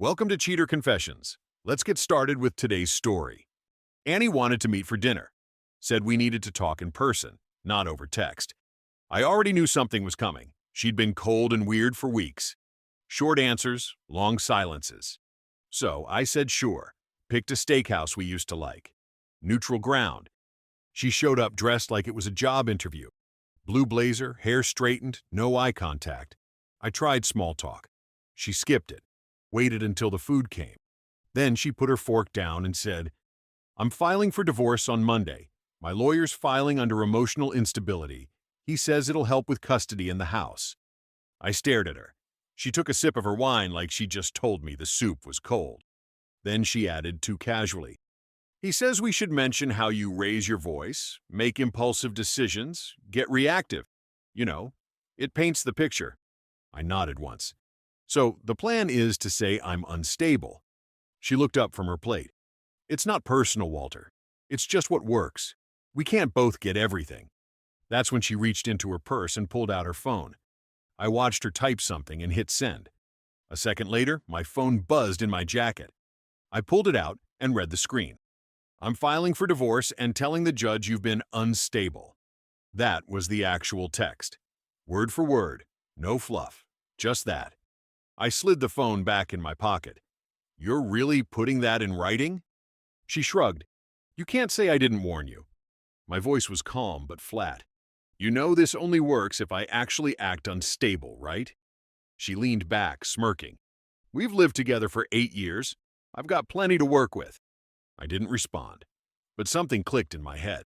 Welcome to Cheater Confessions. Let's get started with today's story. Annie wanted to meet for dinner. Said we needed to talk in person, not over text. I already knew something was coming. She'd been cold and weird for weeks. Short answers, long silences. So I said sure, picked a steakhouse we used to like. Neutral ground. She showed up dressed like it was a job interview. Blue blazer, hair straightened, no eye contact. I tried small talk. She skipped it, waited until the food came. Then she put her fork down and said, "I'm filing for divorce on Monday. My lawyer's filing under emotional instability. He says it'll help with custody in the house." I stared at her. She took a sip of her wine like she just told me the soup was cold. Then she added too casually, "He says we should mention how you raise your voice, make impulsive decisions, get reactive. You know, it paints the picture." I nodded once. "So the plan is to say I'm unstable." She looked up from her plate. "It's not personal, Walter. It's just what works. We can't both get everything." That's when she reached into her purse and pulled out her phone. I watched her type something and hit send. A second later, my phone buzzed in my jacket. I pulled it out and read the screen. "I'm filing for divorce and telling the judge you've been unstable." That was the actual text. Word for word, no fluff, just that. I slid the phone back in my pocket. "You're really putting that in writing?" She shrugged. "You can't say I didn't warn you." My voice was calm but flat. "You know this only works if I actually act unstable, right?" She leaned back, smirking. "We've lived together for 8 years. I've got plenty to work with." I didn't respond, but something clicked in my head.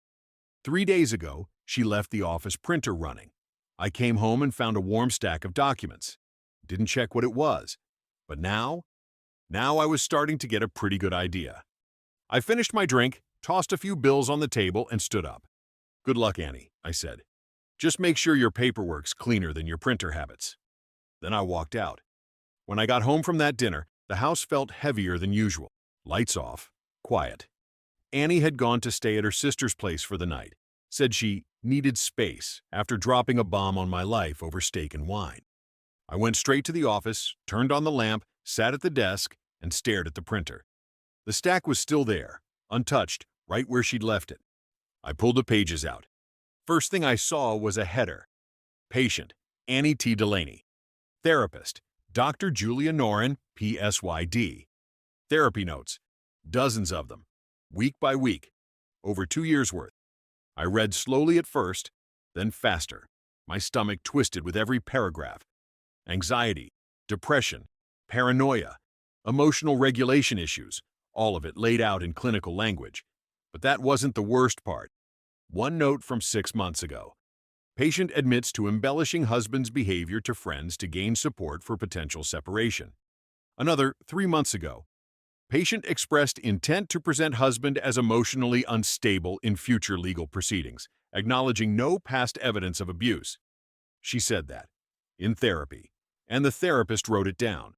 3 days ago, she left the office printer running. I came home and found a warm stack of documents. Didn't check what it was. But now I was starting to get a pretty good idea. I finished my drink, tossed a few bills on the table, and stood up. "Good luck, Annie," I said. "Just make sure your paperwork's cleaner than your printer habits." Then I walked out. When I got home from that dinner, the house felt heavier than usual. Lights off, quiet. Annie had gone to stay at her sister's place for the night. Said she needed space after dropping a bomb on my life over steak and wine. I went straight to the office, turned on the lamp, sat at the desk, and stared at the printer. The stack was still there, untouched, right where she'd left it. I pulled the pages out. First thing I saw was a header. Patient, Annie T. Delaney. Therapist, Dr. Julia Noren, PSYD. Therapy notes, dozens of them, week by week, over 2 years' worth. I read slowly at first, then faster. My stomach twisted with every paragraph. Anxiety, depression, paranoia, emotional regulation issues, all of it laid out in clinical language. But that wasn't the worst part. One note from 6 months ago. Patient admits to embellishing husband's behavior to friends to gain support for potential separation. Another 3 months ago. Patient expressed intent to present husband as emotionally unstable in future legal proceedings, acknowledging no past evidence of abuse. She said that. In therapy. And the therapist wrote it down.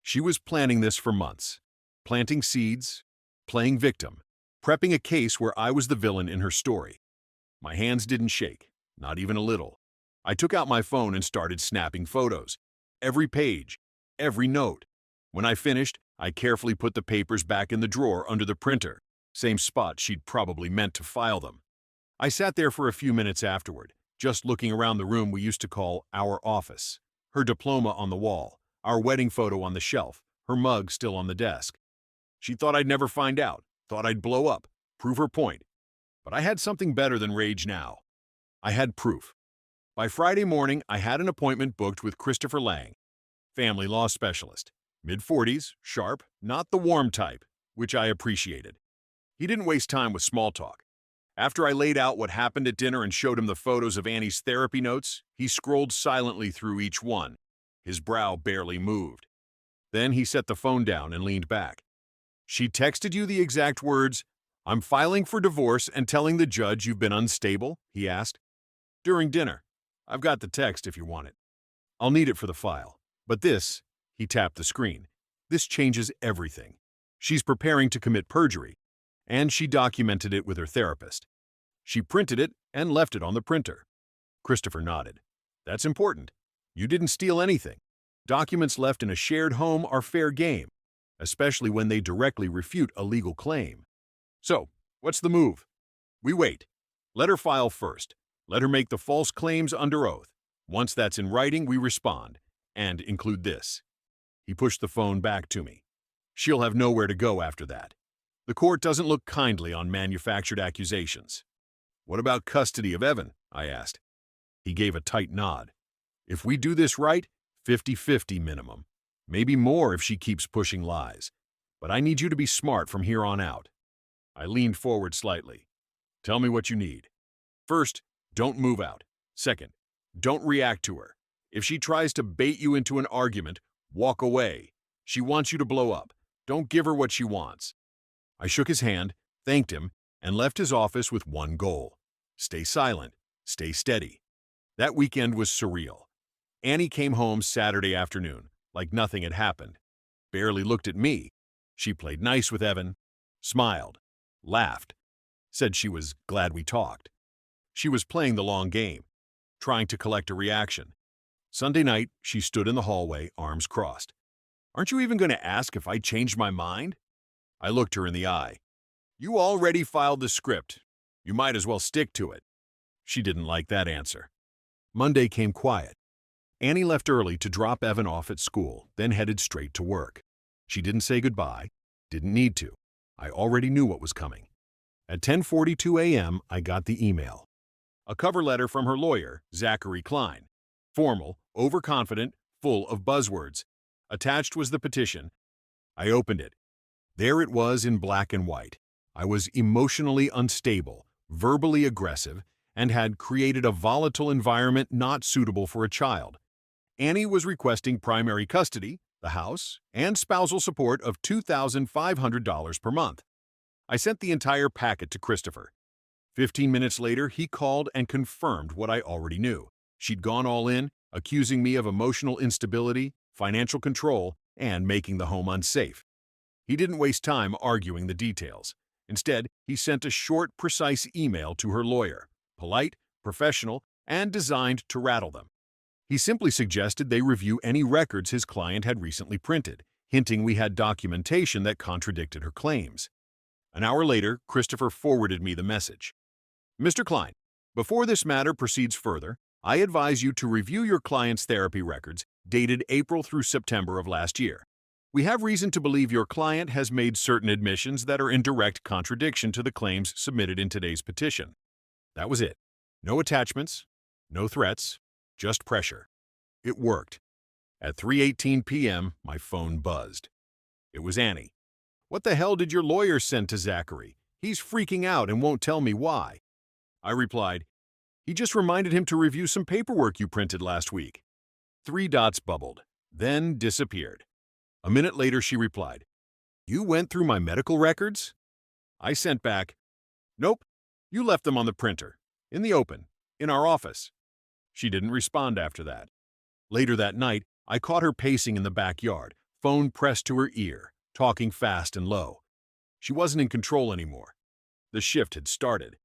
She was planning this for months. Planting seeds, playing victim, prepping a case where I was the villain in her story. My hands didn't shake, not even a little. I took out my phone and started snapping photos. Every page, every note. When I finished, I carefully put the papers back in the drawer under the printer, same spot she'd probably meant to file them. I sat there for a few minutes afterward, just looking around the room we used to call our office. Her diploma on the wall, our wedding photo on the shelf, her mug still on the desk. She thought I'd never find out, thought I'd blow up, prove her point. But I had something better than rage now. I had proof. By Friday morning, I had an appointment booked with Christopher Lang, family law specialist. Mid-40s, sharp, not the warm type, which I appreciated. He didn't waste time with small talk. After I laid out what happened at dinner and showed him the photos of Annie's therapy notes, he scrolled silently through each one. His brow barely moved. Then he set the phone down and leaned back. "She texted you the exact words, 'I'm filing for divorce and telling the judge you've been unstable?'" he asked. "During dinner. I've got the text if you want it. I'll need it for the file. But this," he tapped the screen, "this changes everything. She's preparing to commit perjury, and she documented it with her therapist. She printed it and left it on the printer." Christopher nodded. "That's important. You didn't steal anything. Documents left in a shared home are fair game. especially when they directly refute a legal claim. So, what's the move? We wait. Let her file first. Let her make the false claims under oath. Once that's in writing, we respond, and include this. He pushed the phone back to me. She'll have nowhere to go after that. The court doesn't look kindly on manufactured accusations. What about custody of Evan? I asked. He gave a tight nod. If we do this right, 50-50 minimum. Maybe more if she keeps pushing lies. But I need you to be smart from here on out. I leaned forward slightly. Tell me what you need. First, don't move out. Second, don't react to her. If she tries to bait you into an argument, walk away. She wants you to blow up. Don't give her what she wants. I shook his hand, thanked him, and left his office with one goal. Stay silent. Stay steady. That weekend was surreal. Annie came home Saturday afternoon, like nothing had happened. Barely looked at me. She played nice with Evan, smiled, laughed, said she was glad we talked. She was playing the long game, trying to collect a reaction. Sunday night, she stood in the hallway, arms crossed. Aren't you even going to ask if I changed my mind? I looked her in the eye. You already filed the script. You might as well stick to it. She didn't like that answer. Monday came quiet. Annie left early to drop Evan off at school, then headed straight to work. She didn't say goodbye, didn't need to. I already knew what was coming. At 10:42 a.m., I got the email. A cover letter from her lawyer, Zachary Klein. Formal, overconfident, full of buzzwords. Attached was the petition. I opened it. There it was in black and white. I was emotionally unstable, verbally aggressive, and had created a volatile environment not suitable for a child. Annie was requesting primary custody, the house, and spousal support of $2,500 per month. I sent the entire packet to Christopher. 15 minutes later, he called and confirmed what I already knew. She'd gone all in, accusing me of emotional instability, financial control, and making the home unsafe. He didn't waste time arguing the details. Instead, he sent a short, precise email to her lawyer, polite, professional, and designed to rattle them. He simply suggested they review any records his client had recently printed, hinting we had documentation that contradicted her claims. An hour later, Christopher forwarded me the message. Mr. Klein, before this matter proceeds further, I advise you to review your client's therapy records dated April through September of last year. We have reason to believe your client has made certain admissions that are in direct contradiction to the claims submitted in today's petition. That was it. No attachments, no threats, just pressure. It worked. At 3:18 p.m., my phone buzzed. It was Annie. What the hell did your lawyer send to Zachary? He's freaking out and won't tell me why. I replied, he just reminded him to review some paperwork you printed last week. 3 dots bubbled, then disappeared. A minute later, she replied, you went through my medical records? I sent back, nope, you left them on the printer, in the open, in our office. She didn't respond after that. Later that night, I caught her pacing in the backyard, phone pressed to her ear, talking fast and low. She wasn't in control anymore. The shift had started.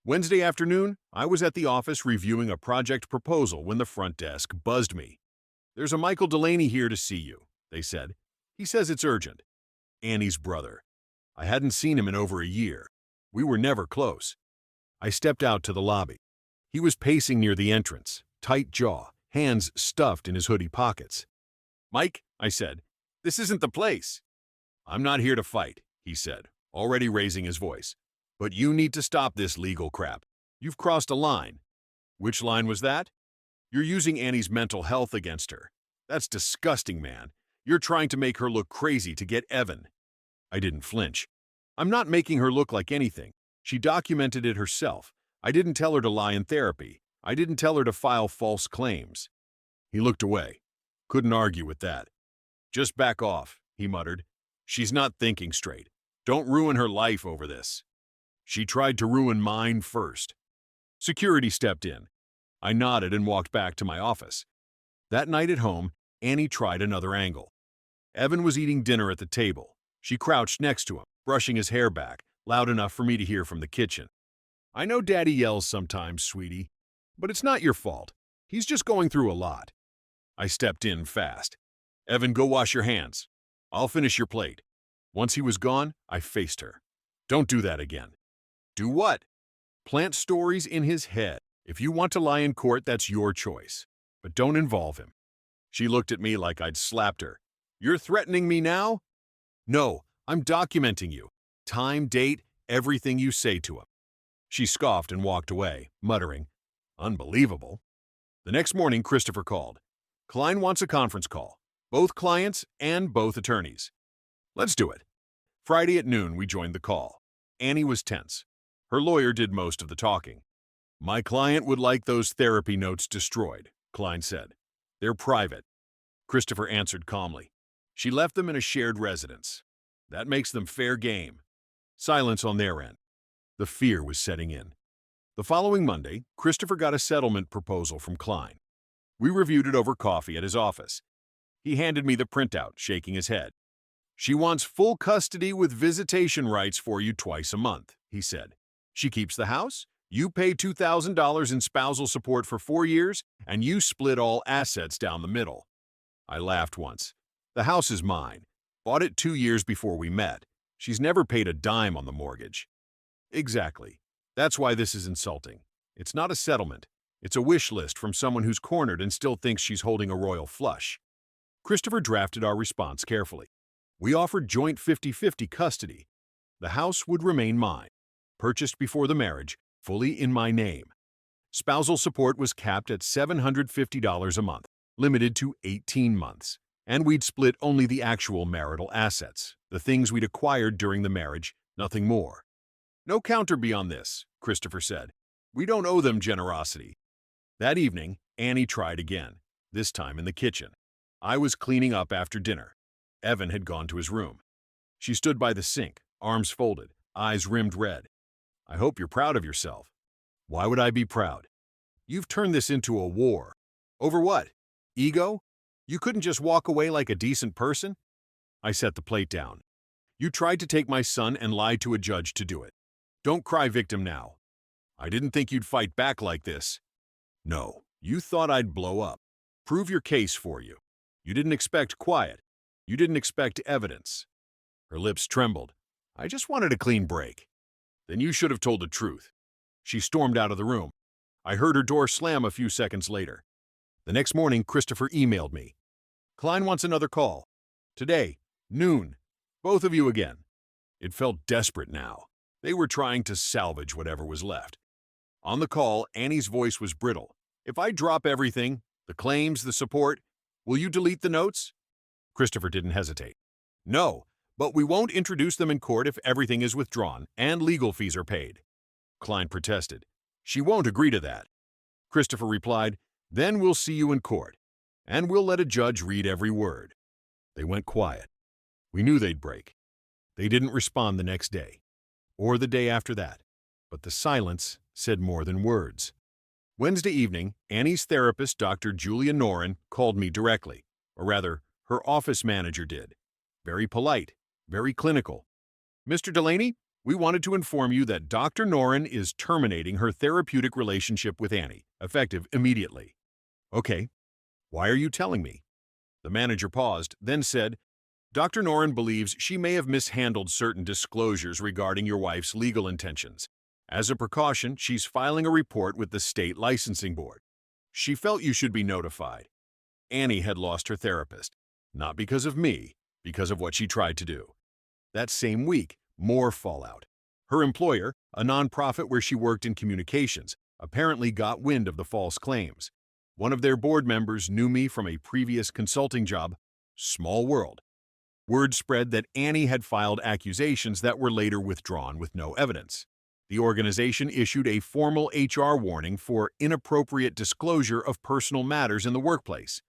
Wednesday afternoon, I was at the office reviewing a project proposal when the front desk buzzed me. There's a Michael Delaney here to see you, they said. He says it's urgent. Annie's brother. I hadn't seen him in over a year. We were never close. I stepped out to the lobby. He was pacing near the entrance, tight jaw, hands stuffed in his hoodie pockets. Mike, I said, this isn't the place. I'm not here to fight, he said, already raising his voice. But you need to stop this legal crap. You've crossed a line. Which line was that? You're using Annie's mental health against her. That's disgusting, man. You're trying to make her look crazy to get Evan. I didn't flinch. I'm not making her look like anything. She documented it herself. I didn't tell her to lie in therapy. I didn't tell her to file false claims. He looked away. Couldn't argue with that. Just back off, he muttered. She's not thinking straight. Don't ruin her life over this. She tried to ruin mine first. Security stepped in. I nodded and walked back to my office. That night at home, Annie tried another angle. Evan was eating dinner at the table. She crouched next to him, brushing his hair back, loud enough for me to hear from the kitchen. I know Daddy yells sometimes, sweetie, but it's not your fault. He's just going through a lot. I stepped in fast. Evan, go wash your hands. I'll finish your plate. Once he was gone, I faced her. Don't do that again. Do what? Plant stories in his head. If you want to lie in court, that's your choice. But don't involve him. She looked at me like I'd slapped her. You're threatening me now? No, I'm documenting you. Time, date, everything you say to him. She scoffed and walked away, muttering, Unbelievable. The next morning, Christopher called. Klein wants a conference call. Both clients and both attorneys. Let's do it. Friday at noon, we joined the call. Annie was tense. Her lawyer did most of the talking. My client would like those therapy notes destroyed, Klein said. They're private. Christopher answered calmly. She left them in a shared residence. That makes them fair game. Silence on their end. The fear was setting in. The following Monday, Christopher got a settlement proposal from Klein. We reviewed it over coffee at his office. He handed me the printout, shaking his head. She wants full custody with visitation rights for you twice a month, he said. She keeps the house, you pay $2,000 in spousal support for 4 years, and you split all assets down the middle. I laughed once. The house is mine. Bought it 2 years before we met. She's never paid a dime on the mortgage. Exactly. That's why this is insulting. It's not a settlement. It's a wish list from someone who's cornered and still thinks she's holding a royal flush. Christopher drafted our response carefully. We offered joint 50-50 custody. The house would remain mine. Purchased before the marriage, fully in my name. Spousal support was capped at $750 a month, limited to 18 months. And we'd split only the actual marital assets, the things we'd acquired during the marriage, nothing more. No counter beyond this, Christopher said. We don't owe them generosity. That evening, Annie tried again, this time in the kitchen. I was cleaning up after dinner. Evan had gone to his room. She stood by the sink, arms folded, eyes rimmed red. I hope you're proud of yourself. Why would I be proud? You've turned this into a war. Over what? Ego? You couldn't just walk away like a decent person? I set the plate down. You tried to take my son and lied to a judge to do it. Don't cry victim now. I didn't think you'd fight back like this. No, you thought I'd blow up. Prove your case for you. You didn't expect quiet. You didn't expect evidence. Her lips trembled. I just wanted a clean break. Then you should have told the truth. She stormed out of the room. I heard her door slam a few seconds later. The next morning, Christopher emailed me. Klein wants another call. Today, noon. Both of you again. It felt desperate now. They were trying to salvage whatever was left. On the call, Annie's voice was brittle. If I drop everything, the claims, the support, will you delete the notes? Christopher didn't hesitate. No, but we won't introduce them in court if everything is withdrawn and legal fees are paid. Klein protested. She won't agree to that. Christopher replied, Then we'll see you in court, and we'll let a judge read every word. They went quiet. We knew they'd break. They didn't respond the next day, or the day after that, but the silence said more than words. Wednesday evening, Annie's therapist, Dr. Julia Noren, called me directly, or rather, her office manager did. Very polite, very clinical. Mr. Delaney, we wanted to inform you that Dr. Noren is terminating her therapeutic relationship with Annie, effective immediately. Okay, why are you telling me? The manager paused, then said, Dr. Noren believes she may have mishandled certain disclosures regarding your wife's legal intentions. As a precaution, she's filing a report with the state licensing board. She felt you should be notified. Annie had lost her therapist, not because of me, because of what she tried to do. That same week, more fallout. Her employer, a nonprofit where she worked in communications, apparently got wind of the false claims. One of their board members knew me from a previous consulting job. Small world. Word spread that Annie had filed accusations that were later withdrawn with no evidence. The organization issued a formal HR warning for inappropriate disclosure of personal matters in the workplace.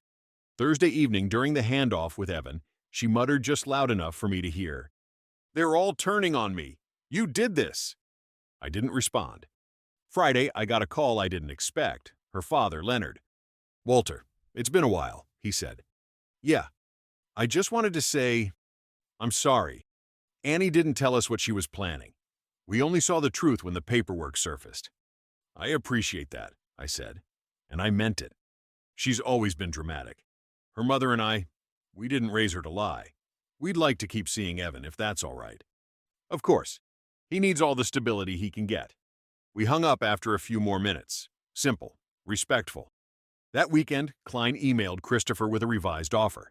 Thursday evening, during the handoff with Evan, she muttered just loud enough for me to hear, They're all turning on me. You did this. I didn't respond. Friday, I got a call I didn't expect. Her father, Leonard. Walter, it's been a while, he said. Yeah. I just wanted to say, I'm sorry. Annie didn't tell us what she was planning. We only saw the truth when the paperwork surfaced. I appreciate that, I said, and I meant it. She's always been dramatic. Her mother and I, we didn't raise her to lie. We'd like to keep seeing Evan if that's all right. Of course. He needs all the stability he can get. We hung up after a few more minutes. Simple. Respectful. That weekend, Klein emailed Christopher with a revised offer.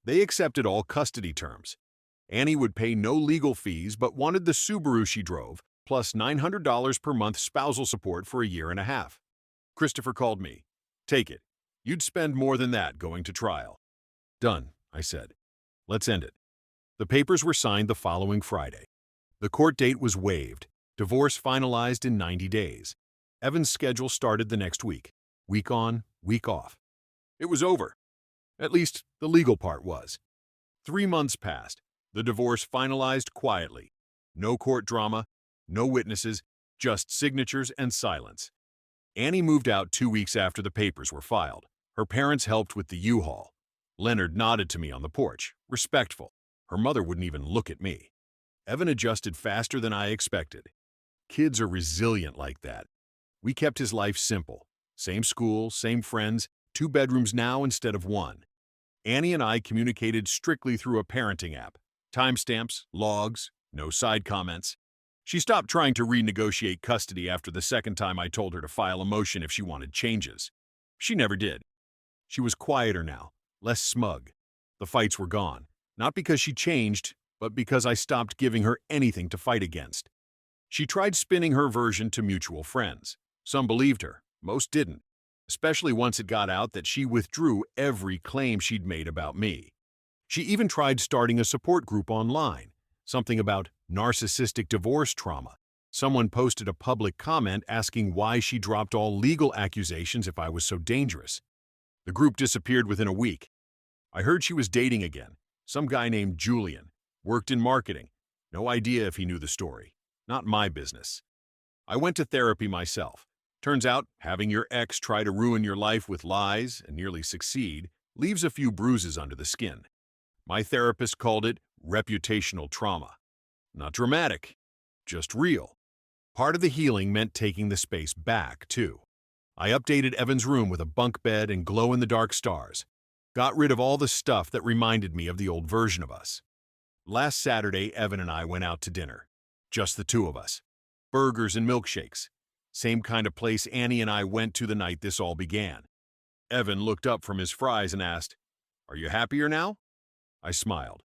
They accepted all custody terms. Annie would pay no legal fees but wanted the Subaru she drove, plus $900 per month spousal support for a year and a half. Christopher called me. Take it. You'd spend more than that going to trial. Done, I said. Let's end it. The papers were signed the following Friday. The court date was waived. Divorce finalized in 90 days. Evan's schedule started the next week. Week on, week off. It was over. At least, the legal part was. 3 months passed. The divorce finalized quietly. No court drama, no witnesses, just signatures and silence. Annie moved out 2 weeks after the papers were filed. Her parents helped with the U-Haul. Leonard nodded to me on the porch, respectful. Her mother wouldn't even look at me. Evan adjusted faster than I expected. Kids are resilient like that. We kept his life simple. Same school, same friends, 2 bedrooms now instead of 1. Annie and I communicated strictly through a parenting app. Timestamps, logs, no side comments. She stopped trying to renegotiate custody after the second time I told her to file a motion if she wanted changes. She never did. She was quieter now, less smug. The fights were gone, not because she changed, but because I stopped giving her anything to fight against. She tried spinning her version to mutual friends. Some believed her, most didn't, especially once it got out that she withdrew every claim she'd made about me. She even tried starting a support group online, something about narcissistic divorce trauma. Someone posted a public comment asking why she dropped all legal accusations if I was so dangerous. The group disappeared within a week. I heard she was dating again, some guy named Julian, worked in marketing. No idea if he knew the story. Not my business. I went to therapy myself. Turns out, having your ex try to ruin your life with lies and nearly succeed leaves a few bruises under the skin. My therapist called it reputational trauma. Not dramatic, just real. Part of the healing meant taking the space back, too. I updated Evan's room with a bunk bed and glow-in-the-dark stars. Got rid of all the stuff that reminded me of the old version of us. Last Saturday, Evan and I went out to dinner. Just the 2 of us. Burgers and milkshakes. Same kind of place Annie and I went to the night this all began. Evan looked up from his fries and asked, "Are you happier now?" I smiled.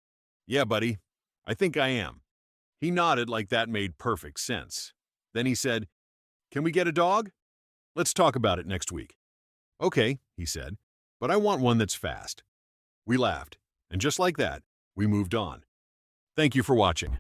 "Yeah, buddy, I think I am." He nodded like that made perfect sense. Then he said, "Can we get a dog? Let's talk about it next week." "Okay," he said, "but I want one that's fast." We laughed, and just like that, we moved on. Thank you for watching.